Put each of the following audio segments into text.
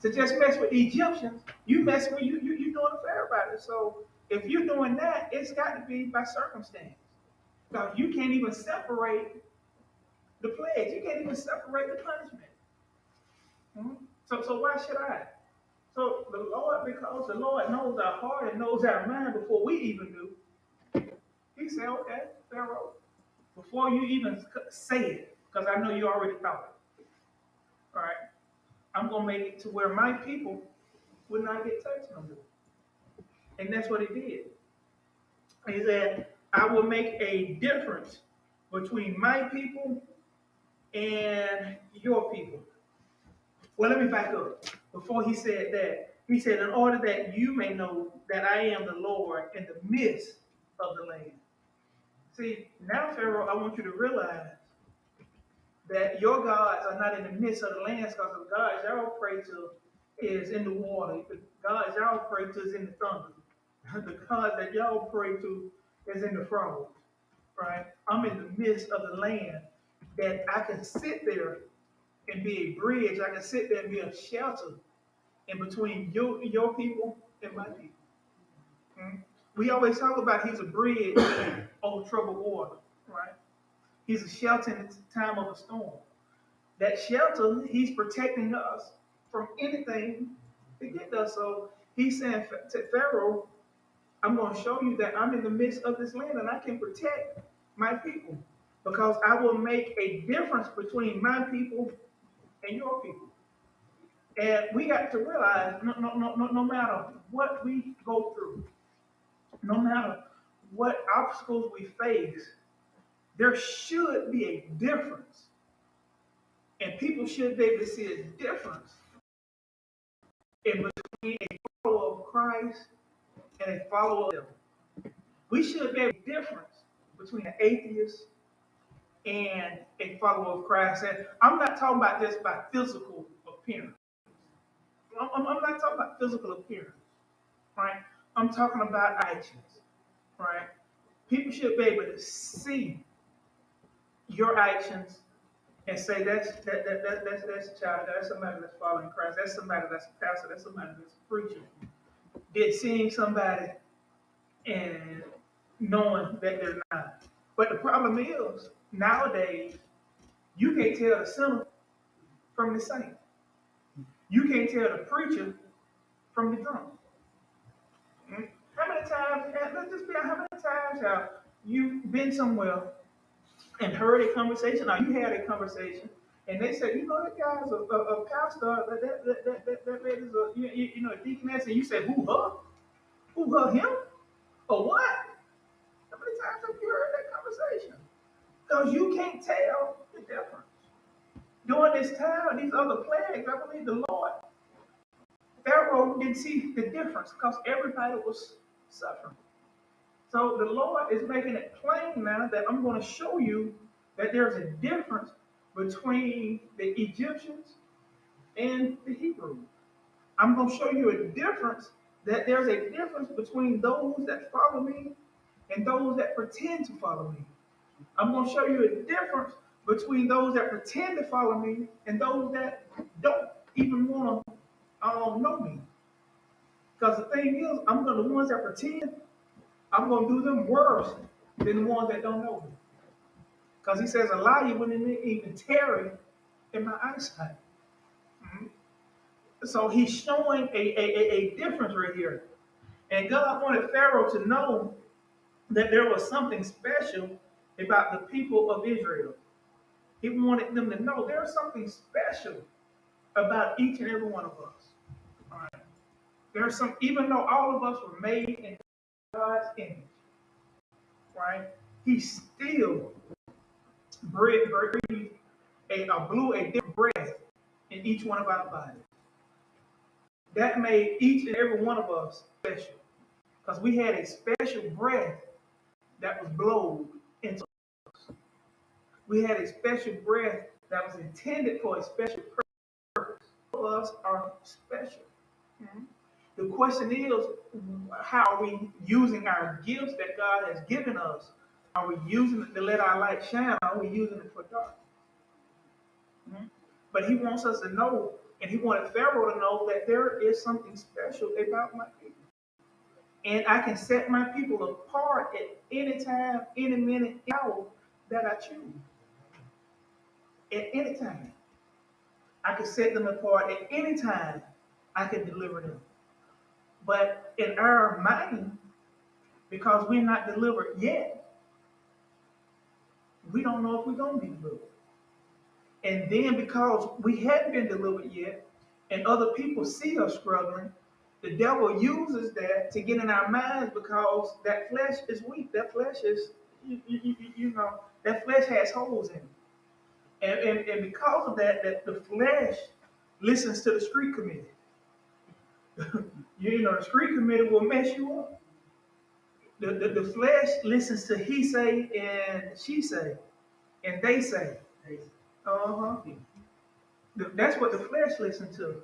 to just mess with the Egyptians, you mess with you doing a fair about it. So if you're doing that, it's got to be by circumstance. Because you can't even separate the plagues. You can't even separate the punishment. Mhm. So why should I? So the Lord, because the Lord knows our heart and knows our mind before we even do, he said, okay, Pharaoh, before you even say it, because I know you already thought it, all right, I'm going to make it to where my people would not get touched no more. And that's what he did. He said, I will make a difference between my people and your people. Well, let me back up. Before he said that, he said, in order that you may know that I am the Lord in the midst of the land. See, now, Pharaoh, I want you to realize that your gods are not in the midst of the lands because the gods y'all pray to is in the water. The gods y'all pray to is in the thunder. The God that y'all pray to is in the frogs, right? I'm in the midst of the land that I can sit there and be a bridge. I can sit there and be a shelter in between your people and my people. Hmm? We always talk about he's a bridge over troubled water, right? He's a shelter in the time of a storm. That shelter, he's protecting us from anything to get us. So he's saying to Pharaoh, I'm going to show you that I'm in the midst of this land and I can protect my people because I will make a difference between my people and your people. And we got to realize no matter what we go through, no matter what obstacles we face, there should be a difference. And people should be able to see a difference in between a follower of Christ and a follower of them. We should be able to difference between an atheist and a follower of Christ. And I'm not talking about just by physical appearance. I'm not talking about physical appearance, right? I'm talking about actions, right? People should be able to see your actions and say that's a child, that's somebody that's following Christ, that's somebody that's a pastor, that's somebody that's a preacher. Did seeing somebody and knowing that they're not. But the problem is nowadays you can't tell the sinner from the saint. You can't tell the preacher from the drunk. How many times? Let's just be honest. How many times have you been somewhere and heard a conversation, or you had a conversation, and they said, you know, that guy's a pastor, that lady's a a deaconess, and you said, who her? Who her? Him? Or what? How many times have you heard that conversation? Because you can't tell the difference. During this time, these other plagues, I believe the Lord, Pharaoh didn't see the difference because everybody was suffering. So the Lord is making it plain now that I'm going to show you that there's a difference between the Egyptians and the Hebrews. I'm going to show you a difference, that there's a difference between those that follow me and those that pretend to follow me. I'm going to show you a difference between those that pretend to follow me and those that don't even want to know me. Because the thing is, the ones that pretend, I'm going to do them worse than the ones that don't know me. Because he says a liar wouldn't even tarry in my eyesight. Mhm. So he's showing a difference right here. And God wanted Pharaoh to know that there was something special about the people of Israel. He wanted them to know there's something special about each and every one of us. All right. There's some, even though all of us were made in God's image, right? He still breathed blew a different breath in each one of our bodies. That made each and every one of us special because we had a special breath that was blown into us. We had a special breath that was intended for a special purpose. All of us are special. Mhm. The question is, how are we using our gifts that God has given us? Are we using it to let our light shine? Or are we using it for dark? Mhm. But he wants us to know And he wanted Pharaoh to know that there is something special about my people. And I can set my people apart at any time, any minute, hour that I choose. At any time. I can set them apart at any time. I can deliver them. But in our mind, because we're not delivered yet, we don't know if we're going to be delivered. And then because we hadn't been delivered yet, and other people see us struggling, the devil uses that to get in our minds because that flesh is weak. That flesh is, that flesh has holes in it. And because of that, the flesh listens to the street committee. The street committee will mess you up. The flesh listens to he say and she say and they say. Uh-huh. That's what the flesh listens to.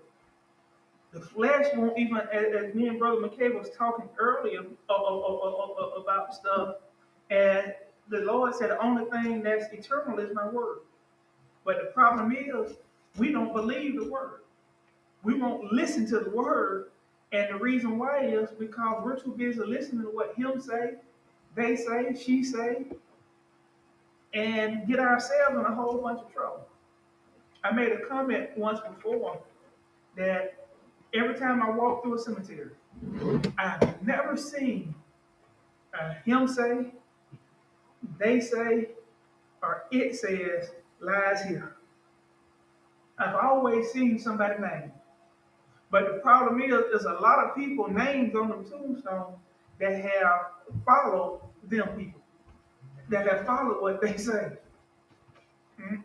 The flesh won't even, as me and Brother McChapel was talking earlier about stuff, and the Lord said the only thing that's eternal is my word. But the problem is, we don't believe the word. We won't listen to the word, and the reason why is because we're too busy listening to what him say, they say, she say, and get ourselves in a whole bunch of trouble. I made a comment once before that every time I walk through a cemetery, I've never seen him say, they say, or it says, lies here. I've always seen somebody's name. But the problem is, there's a lot of people names on them tombstones that have followed them people, that have followed what they say. Mm-hmm.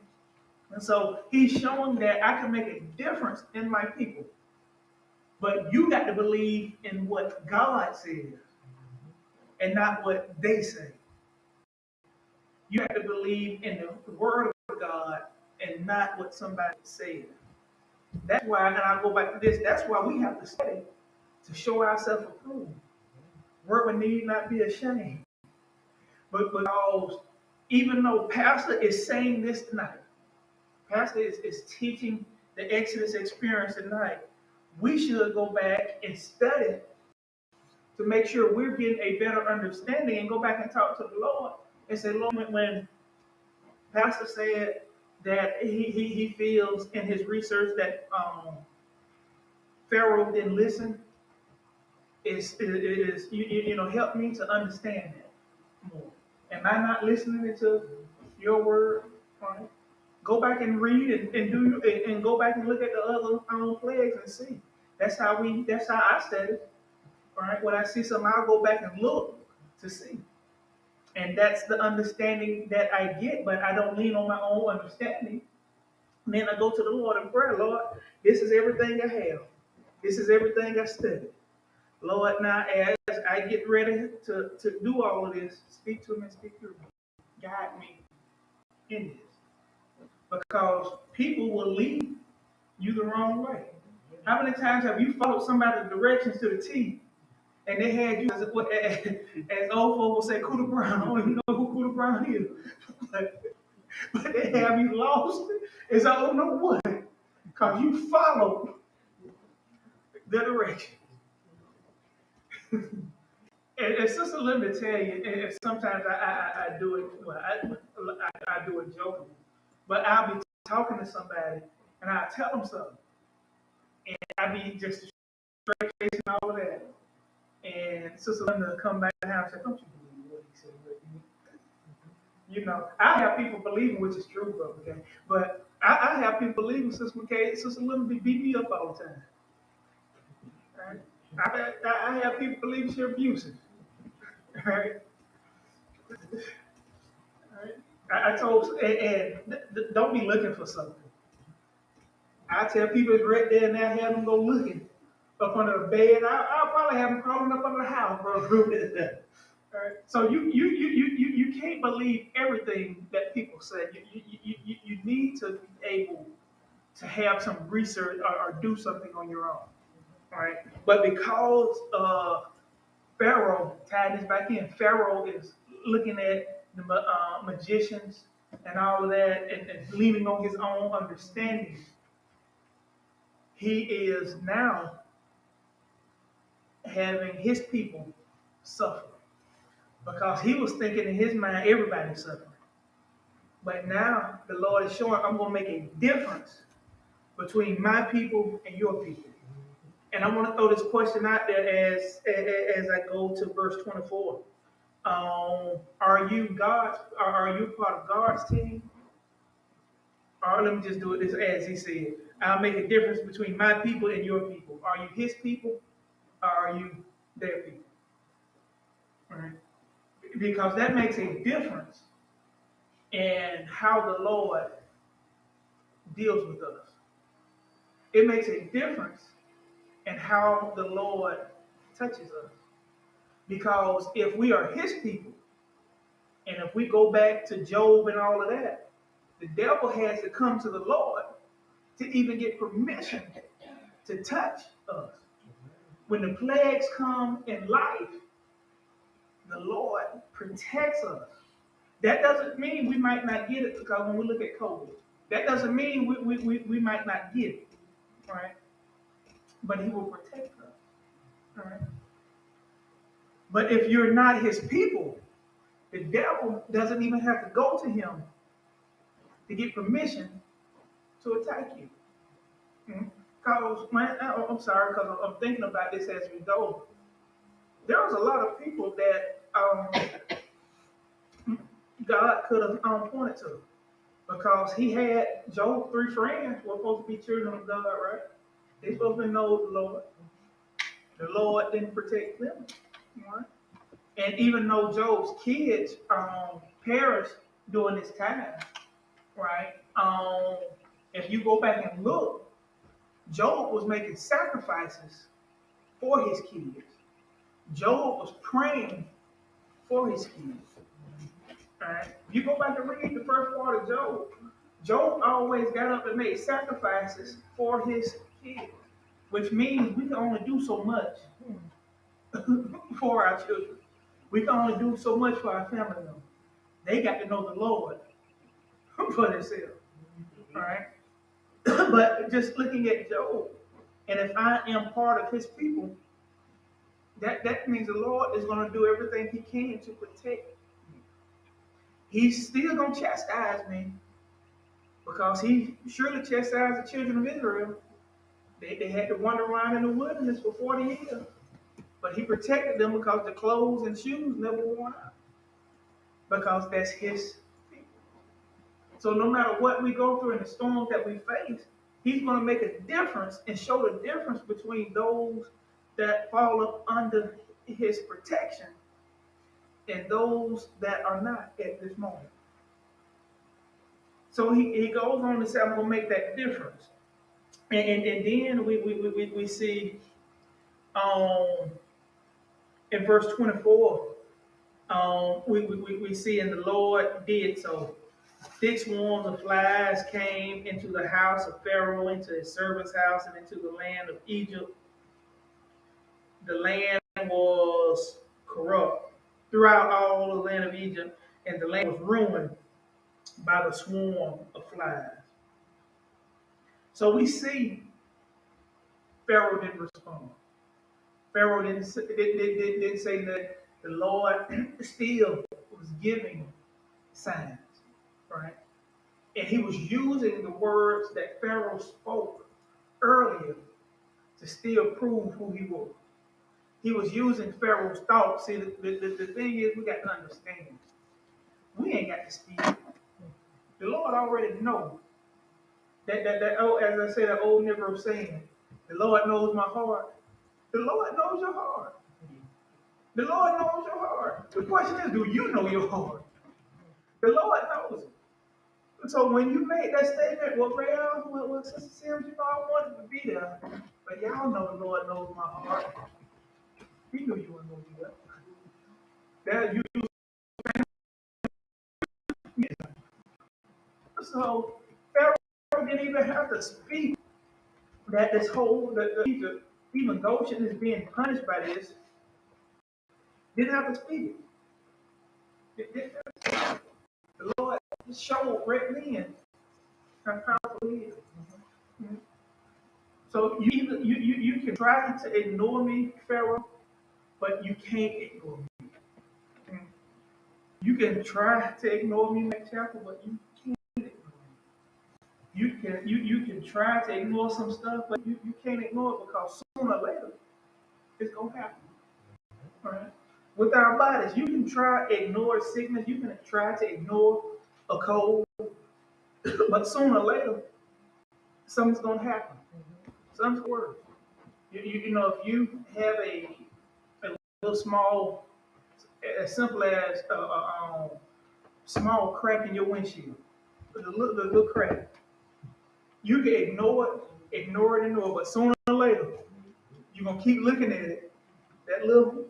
And so he's showing that I can make a difference in my people. But you got to believe in what God says and not what they say. You have to believe in the word of God and not what somebody said. That's why, and I'll go back to this, that's why we have to study to show ourselves approved. Workmen need not be ashamed. But because even though Pastor is saying this tonight, Pastor is teaching the Exodus experience tonight, we should go back and study to make sure we're getting a better understanding and go back and talk to the Lord and say, Lord, when Pastor said that he feels in his research that Pharaoh didn't listen, help me to understand that more. Am I not listening to your word? Right? Go back and read and go back and look at the other plagues and see. That's how I study. All right. When I see something, I'll go back and look to see. And that's the understanding that I get, but I don't lean on my own understanding. And then I go to the Lord in prayer. Lord, this is everything I have. This is everything I studied. Lord, now as I get ready to do all of this, speak to me and speak through me. Guide me in this. Because people will lead you the wrong way. How many times have you followed somebody's directions to the T and they had you as old folks will say, Cooter Brown? I don't even know who Cooter Brown is. But they have you lost. It's I don't know what. Because you followed the direction. And Sister, let me tell you, and sometimes I do it, well, I do it jokingly, but I'll be talking to somebody and I tell them something. And I be just straight facing all of that. And Sister Linda come back to the house and say, don't you believe what he said? I have people believing, which is true, Brother McKay, but I have people believing Sister McKay, Sister Linda beat me up all the time. Right? I have people believing she's abusive. Right? Right? I told, and don't be looking for something. I tell people it's right there and I have them go looking up under the bed. I'll probably have them crawling up under the house, bro. Right? So you can't believe everything that people say. You need to be able to have some research or do something on your own. All right? But because Pharaoh, tied this back in, Pharaoh is looking at the magicians and all of that and leaning on his own understanding. he is now having his people suffer because he was thinking in his mind everybody's suffering. But now the Lord is showing I'm going to make a difference between my people and your people. And I want to throw this question out there as I go to verse 24. Are you God's? Are you part of God's team? Or let me just do it this as he said. I'll make a difference between my people and your people. Are you his people? Or are you their people? All right. Because that makes a difference in how the Lord deals with us. It makes a difference in how the Lord touches us. Because if we are his people, and if we go back to Job and all of that, the devil has to come to the Lord to even get permission to touch us. When the plagues come in life, the Lord protects us. That doesn't mean we might not get it, because when we look at COVID, that doesn't mean we might not get it, right? But he will protect us, all right? But if you're not his people, the devil doesn't even have to go to him to get permission to attack you. Because, I'm sorry, because I'm thinking about this as we go. There was a lot of people that God could have pointed to, because he had Job's 3 friends were supposed to be children of God, right? They supposed to know the Lord. The Lord didn't protect them, right? And even though Job's kids perished during this time, right? If you go back and look, Job was making sacrifices for his kids. Job was praying for his kids. Right? You go back and read the first part of Job. Job always got up and made sacrifices for his kids, which means we can only do so much for our children. We can only do so much for our family members. They got to know the Lord for themselves. All right? But just looking at Job, and if I am part of his people, that means the Lord is going to do everything he can to protect me. He's still going to chastise me, because he surely chastised the children of Israel. They had to wander around in the wilderness for 40 years. But he protected them because the clothes and shoes never worn out. Because that's his people. So no matter what we go through in the storms that we face, he's going to make a difference and show the difference between those that fall up under his protection and those that are not at this moment. So he goes on to say, I'm going to make that difference. And then we see in verse 24, we see, and the Lord did so. Thick swarms of flies came into the house of Pharaoh, into his servant's house, and into the land of Egypt. The land was corrupt throughout all the land of Egypt, and the land was ruined by the swarm of flies. So we see Pharaoh didn't respond. Pharaoh didn't say that. The Lord still was giving signs, right? And he was using the words that Pharaoh spoke earlier to still prove who he was. He was using Pharaoh's thoughts. See, the thing is, we got to understand, we ain't got to speak. The Lord already knows. As I say, that old Negro saying, the Lord knows my heart. The Lord knows your heart. The Lord knows your heart. The question is, do you know your heart? The Lord knows it. So when you made that statement, well, Sister Sims, I wanted to be there, but y'all know the Lord knows my heart. He knew you were going to do that. That you. So Pharaoh didn't even have to speak that this whole Egypt, even Goshen is being punished by this. Didn't have to speak it. The Lord showed right then how powerful he is. So you can try to ignore me, Pharaoh, but you can't ignore me. You can try to ignore me, McChapel, but you can't ignore me. You can try to ignore some stuff, but you can't ignore it because sooner or later it's gonna happen. Right? With our bodies, you can try to ignore sickness, you can try to ignore a cold, but sooner or later something's gonna happen. Something's worse. If you have a little small, as simple as a small crack in your windshield, the little crack, you can ignore it, but sooner or later, you're gonna keep looking at it. That little,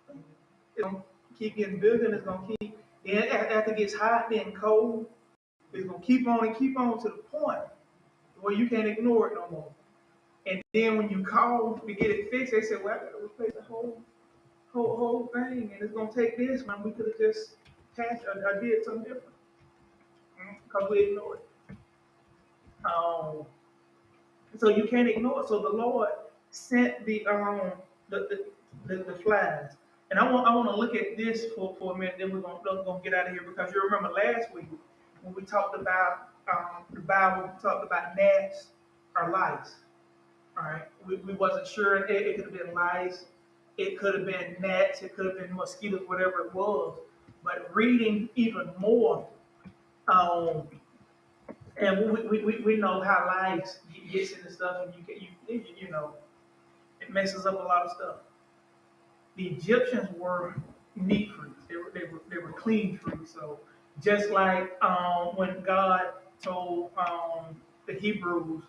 it's gonna keep getting bigger, and it's gonna keep. Then after it gets hot, then cold, it's gonna keep on and keep on to the point where you can't ignore it no more. And then when you call to get it fixed, they say, "Well, I gotta replace the whole thing, and it's gonna take this." When we could have just patched or did something different because we ignored it. So you can't ignore it. So the Lord sent the, the flies. And I want to look at this for a minute. Then we're gonna get out of here because you remember last week when we talked about the Bible, we talked about gnats or lice. All right, we wasn't sure. It could have been lice, it could have been gnats, it could have been mosquitoes, whatever it was. But reading even more, um, and we know how life gets into stuff, and it messes up a lot of stuff. The Egyptians were neat freaks. They were clean freaks. So just like when God told the Hebrews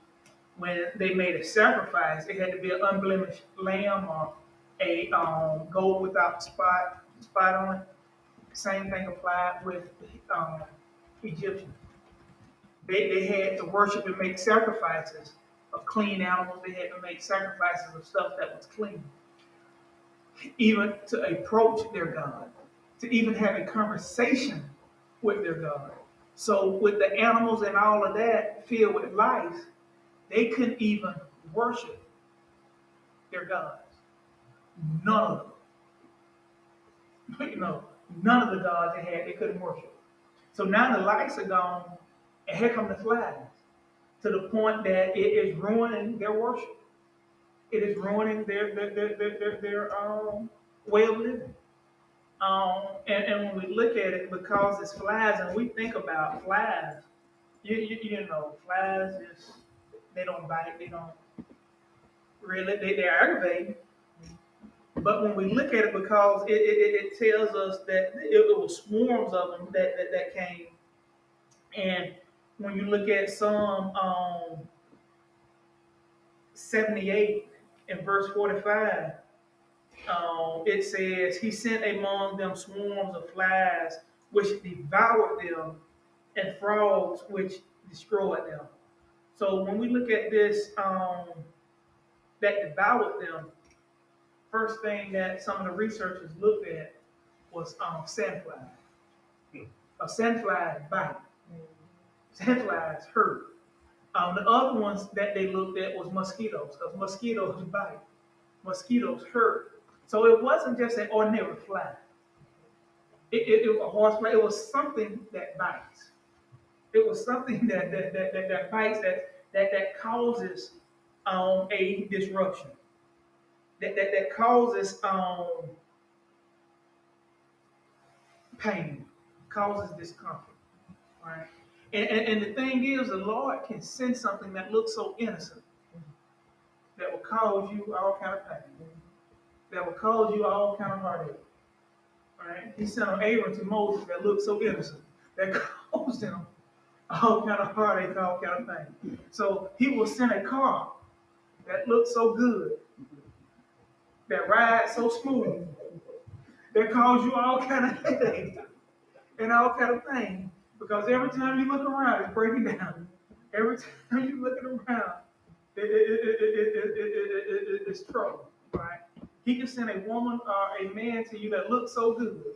when they made a sacrifice, it had to be an unblemished lamb or a gold without spot on it. Same thing applied with Egyptians. They had to worship and make sacrifices of clean animals. They had to make sacrifices of stuff that was clean, even to approach their God, to even have a conversation with their God. So with the animals and all of that filled with life, they couldn't even worship their gods. None of them. None of the gods they had, they couldn't worship. So now the lights are gone, and here come the flies, to the point that it is ruining their worship. It is ruining their way of living. And when we look at it, because it's flies, and we think about flies, flies just they don't bite, they don't really, they're aggravating. But when we look at it, because it tells us that it was swarms of them that came. And when you look at Psalm 78 in verse 45, it says, He sent among them swarms of flies, which devoured them, and frogs, which destroyed them. So when we look at this, that devoured them, first thing that some of the researchers looked at was sandflies. A sandfly bite. Sandflies hurt. The other ones that they looked at was mosquitoes, because mosquitoes bite. Mosquitoes hurt. So it wasn't just an ordinary fly. It was a horse fly. It was something that bites. It was something that bites that causes a disruption. That causes pain, causes discomfort. Right? And the thing is, the Lord can send something that looks so innocent that will cause you all kind of pain, that will cause you all kind of heartache. Right? He sent an Aaron to Moses that looked so innocent that caused him all kind of heartache, all kind of pain. So he will send a car that looks so good, that rides so smooth, that cause you all kind of headache and all kind of pain. Because every time you look around, it's breaking down. Every time you looking around, it's trouble, right? He can send a woman or a man to you that looks so good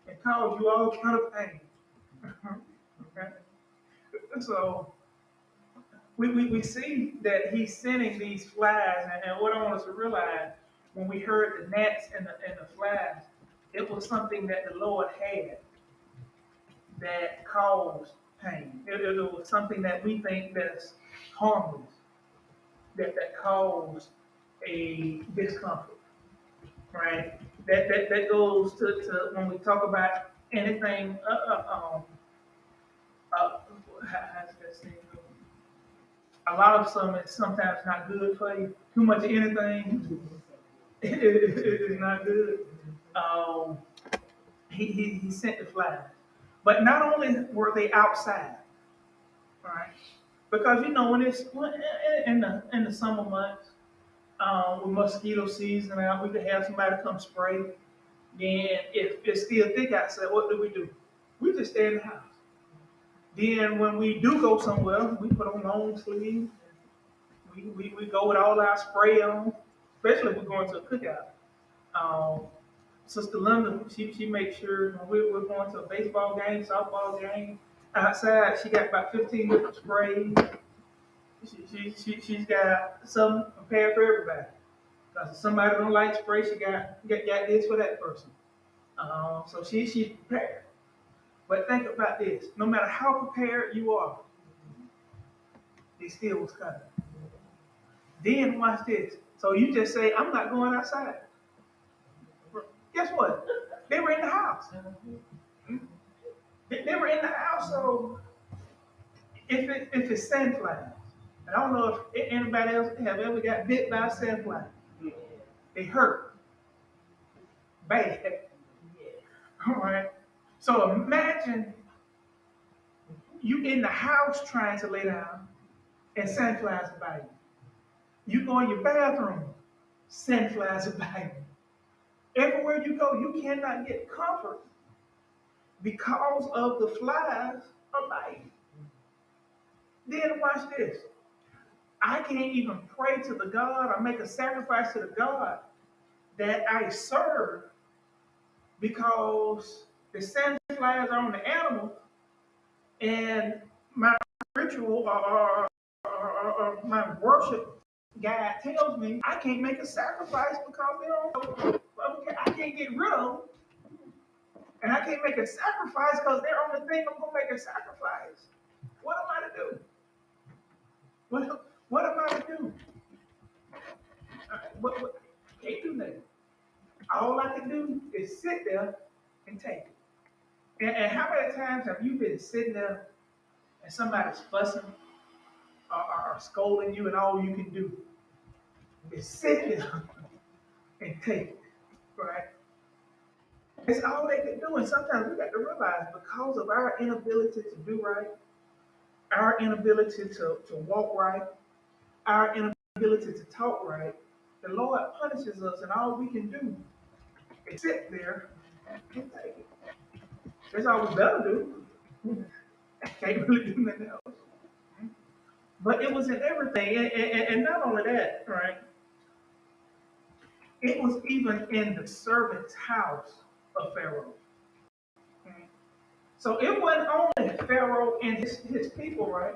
and cause you all kind of pain. Okay? So we see that he's sending these flies, and what I want us to realize when we heard the gnats and the flies, it was something that the Lord had that caused pain. It was something that we think that's harmless, that caused a discomfort, right? That goes to when we talk about anything. How's that saying? A lot of some is sometimes not good for you. Too much of anything is not good. Um, he sent the flies. But not only were they outside, right? Because when it's in the summer months, with mosquito season out, we could have somebody come spray. Then if it's still thick outside, what do? We just stay in the house. Then when we do go somewhere, we put on long sleeves. We go with all our spray on, especially if we're going to a cookout. Um, Sister Linda, she makes sure when we're going to a baseball game, softball game, outside, she got about 15 different sprays. She's got some prepared for everybody. Because if somebody don't like spray, she got this for that person. So she's prepared. But think about this: no matter how prepared you are, it still was coming. Then watch this. So you just say, "I'm not going outside." Guess what? They were in the house. They were in the house. So if it's sandflies, and I don't know if anybody else have ever got bit by a sandfly. They hurt bad. All right. So imagine you in the house trying to lay down, and sandflies are biting. You go in your bathroom, sandflies are biting. Everywhere you go, you cannot get comfort because of the flies are biting. Then watch this. I can't even pray to the God or make a sacrifice to the God that I serve because the sandflies are on the animal, and my ritual or my worship guide tells me I can't make a sacrifice because they're on. Okay, I can't get rid of them, and I can't make a sacrifice because they're on the thing I'm gonna make a sacrifice. What am I to do? What am I to do? What can't do nothing. All I can do is sit there and take it. And how many times have you been sitting there and somebody's fussing or scolding you, and all you can do is sit there and take it, right? It's all they can do, and sometimes we got to realize because of our inability to do right, our inability to walk right, our inability to talk right, the Lord punishes us, and all we can do is sit there and take it. That's all we better do. Can't really do nothing else. But it was in everything, and not only that, right? It was even in the servant's house of Pharaoh. Okay? So it wasn't only Pharaoh and his people, right?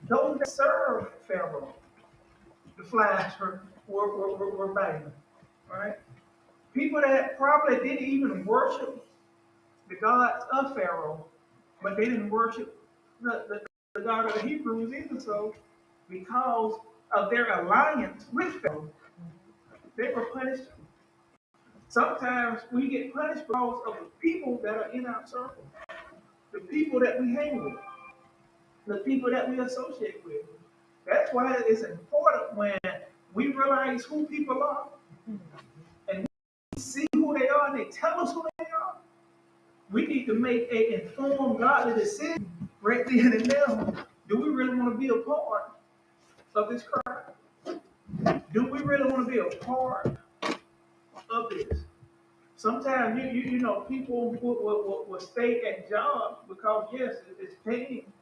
Those that served Pharaoh, the flies were biting, right? People that probably didn't even worship the gods of Pharaoh, but they didn't worship the God of the Hebrews either. So because of their alliance with Pharaoh, they were punished. Sometimes we get punished because of the people that are in our circle, the people that we hang with, the people that we associate with. That's why it's important when we realize who people are and we see who they are and they tell us who they are. We need to make an informed, godly decision right then and there. Do we really want to be a part of this crowd? Do we really want to be a part of this? Sometimes people will stay at jobs because yes, it's paying.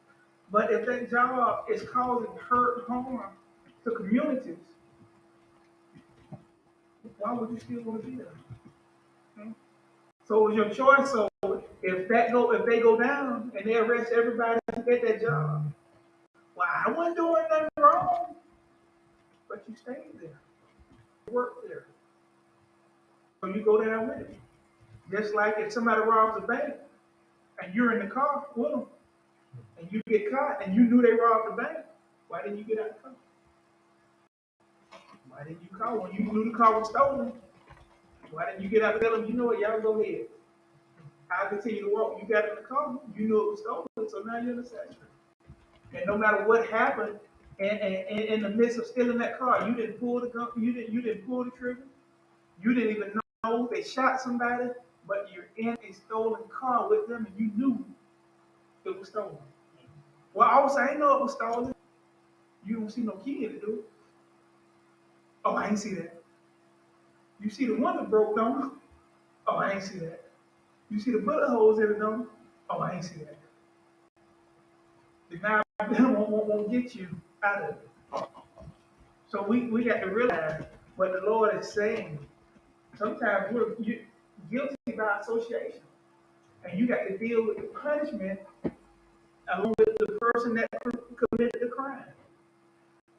But if that job is causing hurt, harm to communities, why would you still want to be there? Hmm? So it's your choice. So if they go down and they arrest everybody at that job, well, I wasn't doing nothing wrong, but you stayed there, you worked there, so you go down with it. Just like if somebody robs a bank and you're in the car with them, and you get caught and you knew they robbed the bank, why didn't you get out of the car? Why didn't you call when you knew the car was stolen? Why didn't you get out and tell them, you know what, y'all go ahead. I'll continue to walk. You got in the car, you knew it was stolen, so now you're in the section. And no matter what happened, in the midst of stealing that car, you didn't pull the gun, you didn't pull the trigger, you didn't even know they shot somebody, but you're in a stolen car with them and you knew it was stolen. Well, I was saying, I didn't know it was stolen. You don't see no key in it, do? Oh, I ain't see that. You see the one that broke, don't you? Oh, I ain't see that. You see the bullet holes in it, don't you? Oh, I ain't see that. The knife won't get you out of it. So we got to realize what the Lord is saying. Sometimes we're guilty by association. And you got to deal with the punishment along with the person that committed the crime.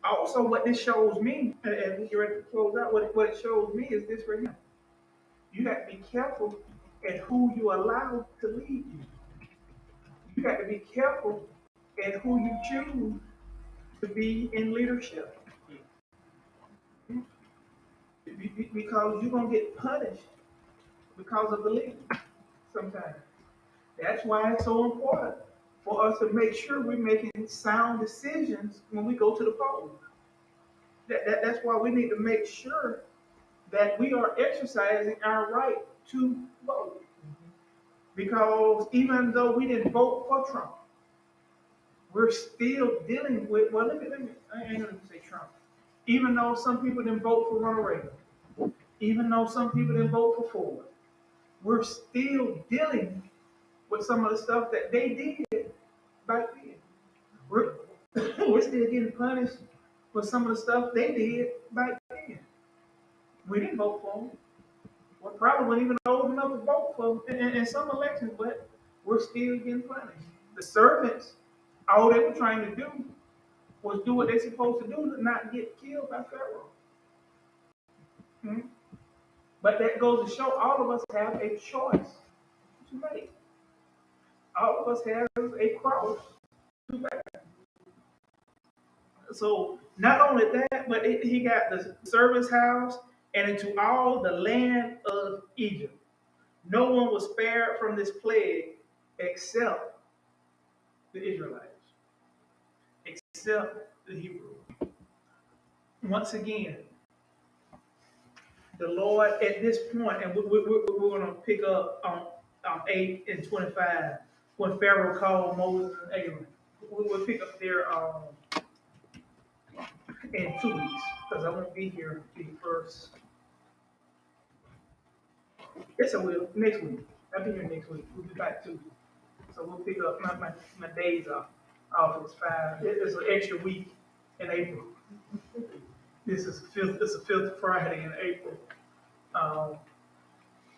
Also, what this shows me, and we get ready to close out, what it shows me is this right here. You got to be careful at who you allow to lead you. You got to be careful at who you choose to be in leadership. Because you're going to get punished because of the leader sometimes. That's why it's so important for us to make sure we're making sound decisions when we go to the polls. That's why we need to make sure that we are exercising our right to vote. Because even though we didn't vote for Trump, we're still dealing with, well, let me I ain't going to say Trump. Even though some people didn't vote for Ronald Reagan, even though some people didn't vote for Ford, we're still dealing with some of the stuff that they did back then. We're still getting punished for some of the stuff they did back then. We didn't vote for them. We probably weren't even old enough to vote for them in some elections, but we're still getting punished. The servants, all they were trying to do was do what they're supposed to do to not get killed by Pharaoh. Hmm? But that goes to show all of us have a choice to make. All of us have a cross to bear. So not only that, but he got the servant's house and into all the land of Egypt. No one was spared from this plague except the Israelites, except the Hebrews. Once again, the Lord at this point, and we're going to pick up on 8 and 25 when Pharaoh called Moses and Aaron. We'll pick up there in 2 weeks because I won't be here the first. Yes, I will. Next week. I'll be here next week. We'll be back 2 weeks. So we'll pick up my days off. Off it's 5. It's an extra week in April. This is a fifth Friday in April.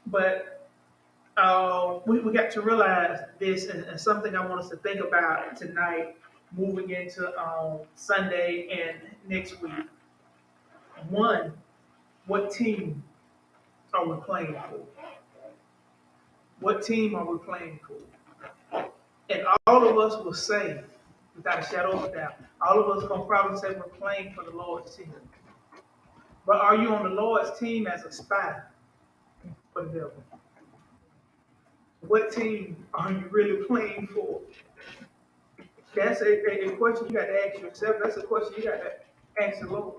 But we got to realize this, and something I want us to think about tonight, moving into Sunday and next week. One, what team are we playing for? What team are we playing for? And all of us will say, without a shadow of a doubt, all of us will probably say we're playing for the Lord's team. But are you on the Lord's team as a spy for the devil? What team are you really playing for? That's a question you got to ask yourself. That's a question you got to ask the Lord.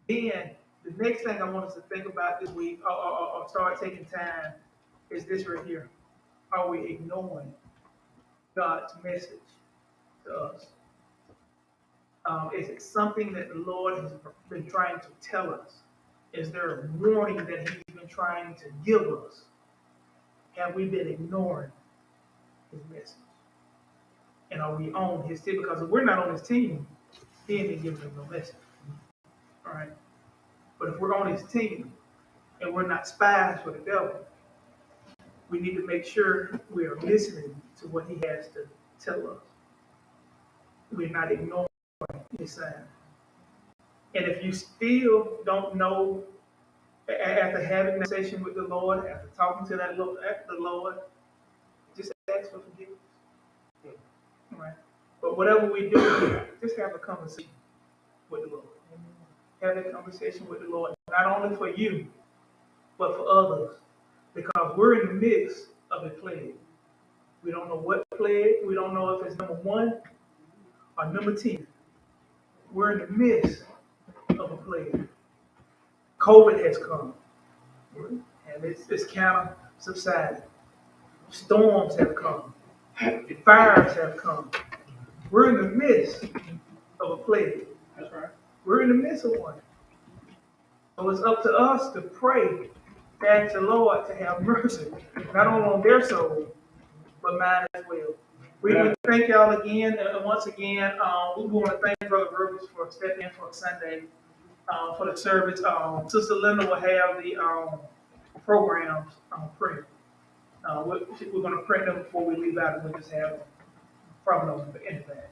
Then the next thing I want us to think about this week, or start taking time, is this right here. Are we ignoring God's message to us? Is it something that the Lord has been trying to tell us? Is there a warning that He's been trying to give us? Have we been ignoring His message? And are we on His team? Because if we're not on His team, He ain't been giving us no message. All right? But if we're on His team and we're not spies for the devil, we need to make sure we are listening to what He has to tell us. we're not ignoring His sign. And if you still don't know, after having that conversation with the Lord, after talking to the Lord, just ask for forgiveness. Right? But whatever we do, just have a conversation with the Lord. Have that conversation with the Lord, not only for you, but for others. Because we're in the midst of a plague. We don't know what plague. We don't know if it's number 1 or number 10. We're in the midst of a plague. COVID has come, and it's kind of subsided. Storms have come. The fires have come. We're in the midst of a plague. That's right. We're in the midst of one. So it's up to us to pray, to ask the Lord to have mercy, not only on their soul, but mine as well. We thank y'all again, and once again, we want to thank Brother Rogers for stepping in for Sunday for the service. Sister Linda will have the programs printed. We're going to print them before we leave out, and we'll just have them from them in the back.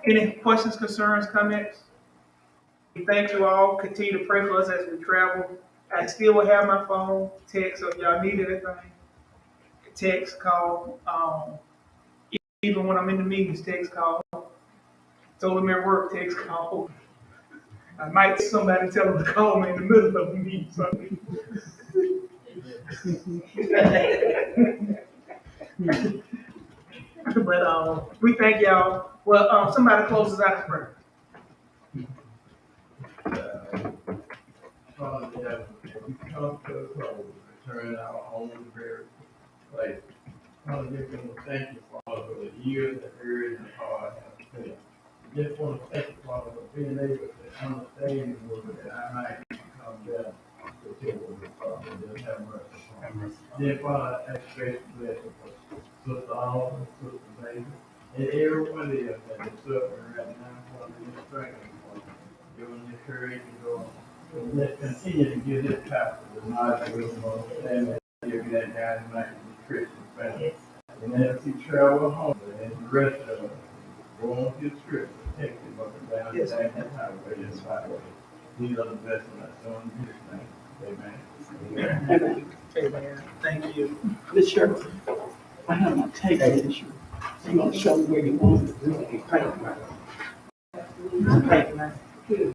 Any questions, concerns, comments? We thank you all. Continue to pray for us as we travel. I still will have my phone, text, so if y'all need anything, text, call. Even when I'm in the meetings, text, call. Told them at work, text, call. I might get somebody tell them to call me in the middle of the meeting. But we thank y'all. Well, somebody closes out in prayer. Father, we come to a close, return our home to various places. Father, we want to thank you, Father, for the years that heard and heart have spent. We just want to thank you, Father, for being able to understand your word that I might come down to your word, Father, and just have mercy. Then, Father, I ask grace to bless you for Sister Oliver, Sister Baby, and everyone else that is suffering right now, Father, and struggling, Father. Give them the courage to go on. Let's continue to give this pastor the knowledge of wisdom, understanding, that give that God might be Christian family. And as he travel home, and the rest of us go on his trip, protect him up and down the highway and byway. These are the best of us. So in Jesus' name, amen. Amen. Thank you. Miss Shirley, I have my tape issue. You want to show me where you want it?